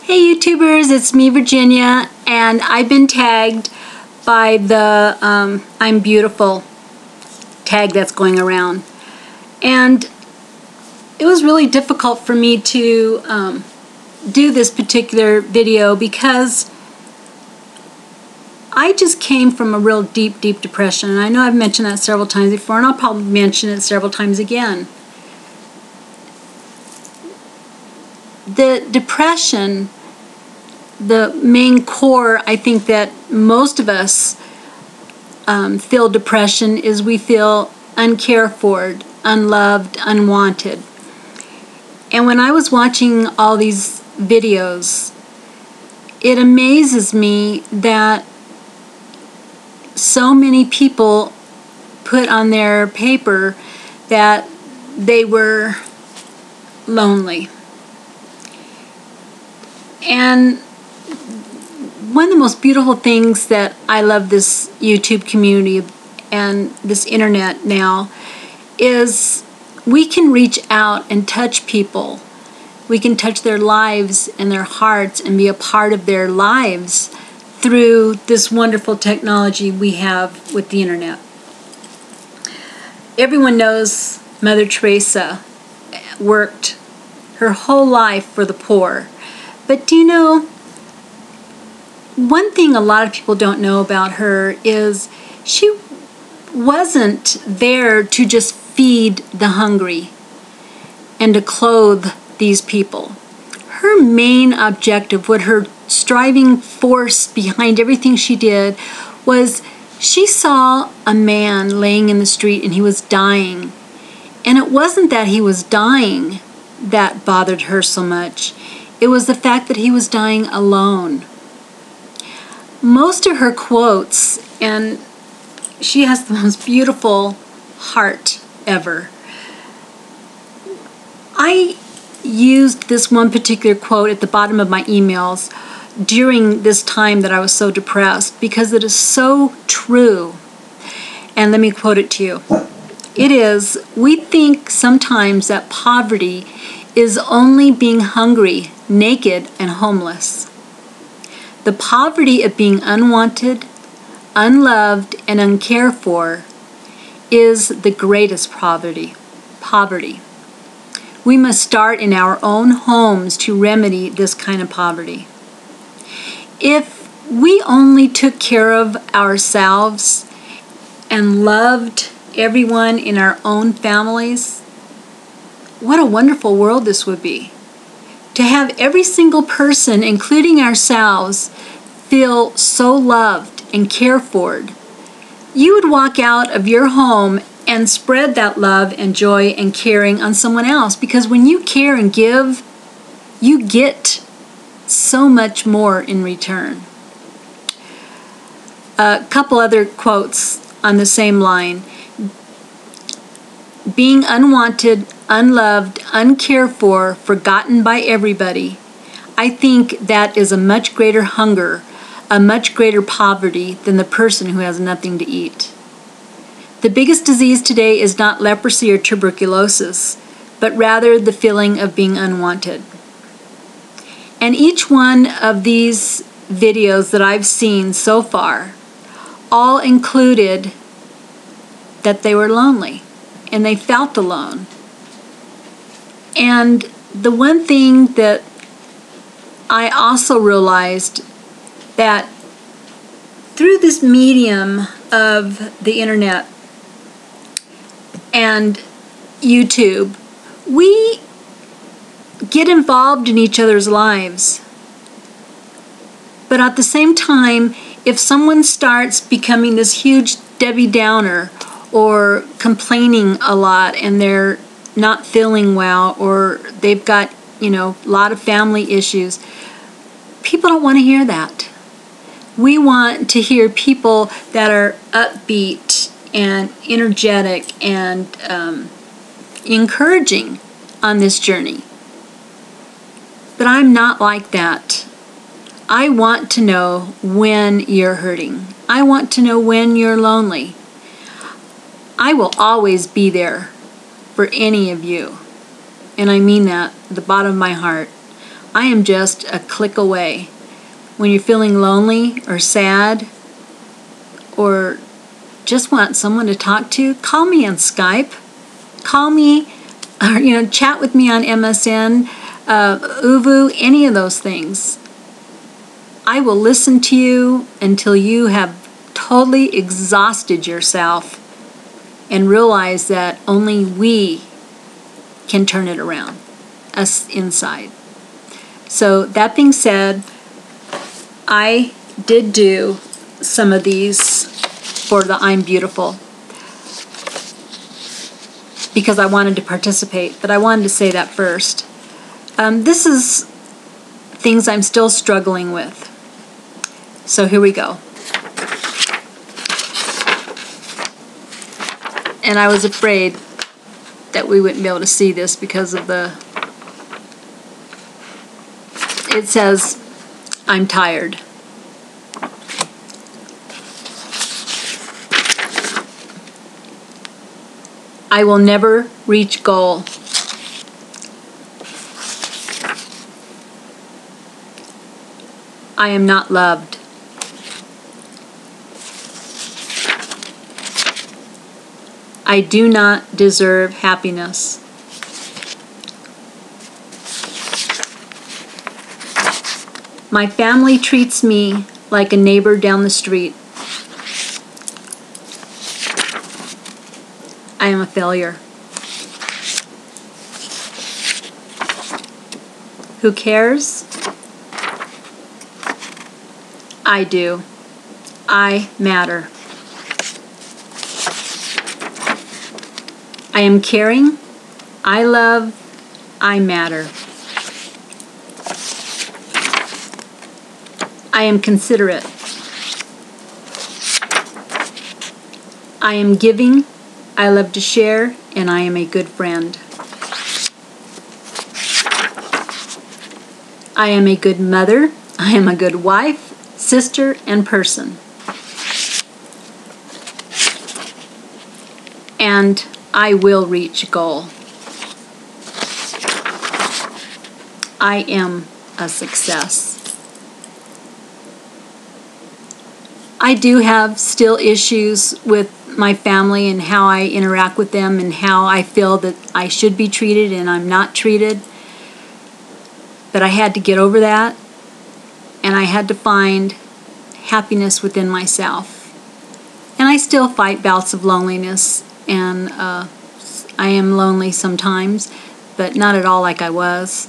Hey YouTubers, it's me Virginia, and I've been tagged by the I'm Beautiful tag that's going around. And it was really difficult for me to do this particular video because I just came from a real deep depression. And I know I've mentioned that several times before, and I'll probably mention it several times again. The depression, the main core, I think that most of us feel depression is we feel uncared for, unloved, unwanted. And when I was watching all these videos, it amazes me that so many people put on their paper that they were lonely. And one of the most beautiful things that I love this YouTube community and this internet now is we can reach out and touch people. We can touch their lives and their hearts and be a part of their lives through this wonderful technology we have with the internet. Everyone knows Mother Teresa worked her whole life for the poor. But do you know, one thing a lot of people don't know about her is she wasn't there to just feed the hungry and to clothe these people. Her main objective, what her striving force behind everything she did, was she saw a man laying in the street and he was dying. And it wasn't that he was dying that bothered her so much. It was the fact that he was dying alone. Most of her quotes, and she has the most beautiful heart ever. I used this one particular quote at the bottom of my emails during this time that I was so depressed because it is so true. And let me quote it to you. It is, "We think sometimes that poverty is only being hungry, naked, and homeless. The poverty of being unwanted, unloved, and uncared for is the greatest poverty. We must start in our own homes to remedy this kind of poverty. If we only took care of ourselves and loved everyone in our own families, what a wonderful world this would be. To have every single person, including ourselves, feel so loved and cared for. You would walk out of your home and spread that love and joy and caring on someone else, because when you care and give, you get so much more in return." A couple other quotes on the same line. "Being unwanted, unloved, uncared for, forgotten by everybody, I think that is a much greater hunger, a much greater poverty than the person who has nothing to eat. The biggest disease today is not leprosy or tuberculosis, but rather the feeling of being unwanted." And each one of these videos that I've seen so far all included that they were lonely and they felt alone. And the one thing that I also realized, that through this medium of the internet and YouTube, we get involved in each other's lives. But at the same time, if someone starts becoming this huge Debbie Downer or complaining a lot and they're not feeling well, or they've got, a lot of family issues, people don't want to hear that. We want to hear people that are upbeat and energetic and encouraging on this journey. But I'm not like that. I want to know when you're hurting. I want to know when you're lonely. I will always be there for any of you. And I mean that at the bottom of my heart. I am just a click away. When you're feeling lonely or sad or just want someone to talk to, call me on Skype. Call me, or chat with me on MSN, Uvu, any of those things. I will listen to you until you have totally exhausted yourself and realize that only we can turn it around, us inside. So that being said, I did do some of these for the I'm Beautiful because I wanted to participate, but I wanted to say that first. This is things I'm still struggling with. So here we go. And I was afraid that we wouldn't be able to see this because of it says, I'm tired. I will never reach goal. I am not loved. I do not deserve happiness. My family treats me like a neighbor down the street. I am a failure. Who cares? I do. I matter. I am caring. I love. I matter. I am considerate. I am giving. I love to share, and I am a good friend. I am a good mother. I am a good wife, sister, and person. And I will reach goal. I am a success. I do have still issues with my family and how I interact with them and how I feel that I should be treated and I'm not treated. But I had to get over that, and I had to find happiness within myself. And I still fight bouts of loneliness, and I am lonely sometimes, but not at all like I was.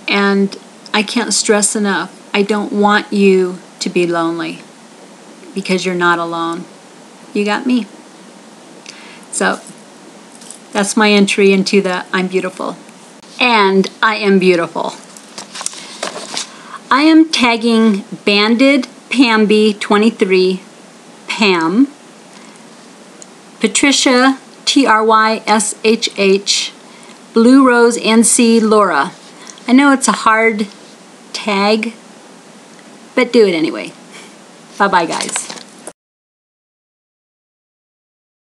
And I can't stress enough, I don't want you to be lonely, because you're not alone. You got me. So that's my entry into the I'm Beautiful. And I am beautiful. I am tagging Banded Pamby 23, Pam, Patricia TRYSHH, Blue Rose NC Laura. I know it's a hard tag, but do it anyway. Bye-bye, guys.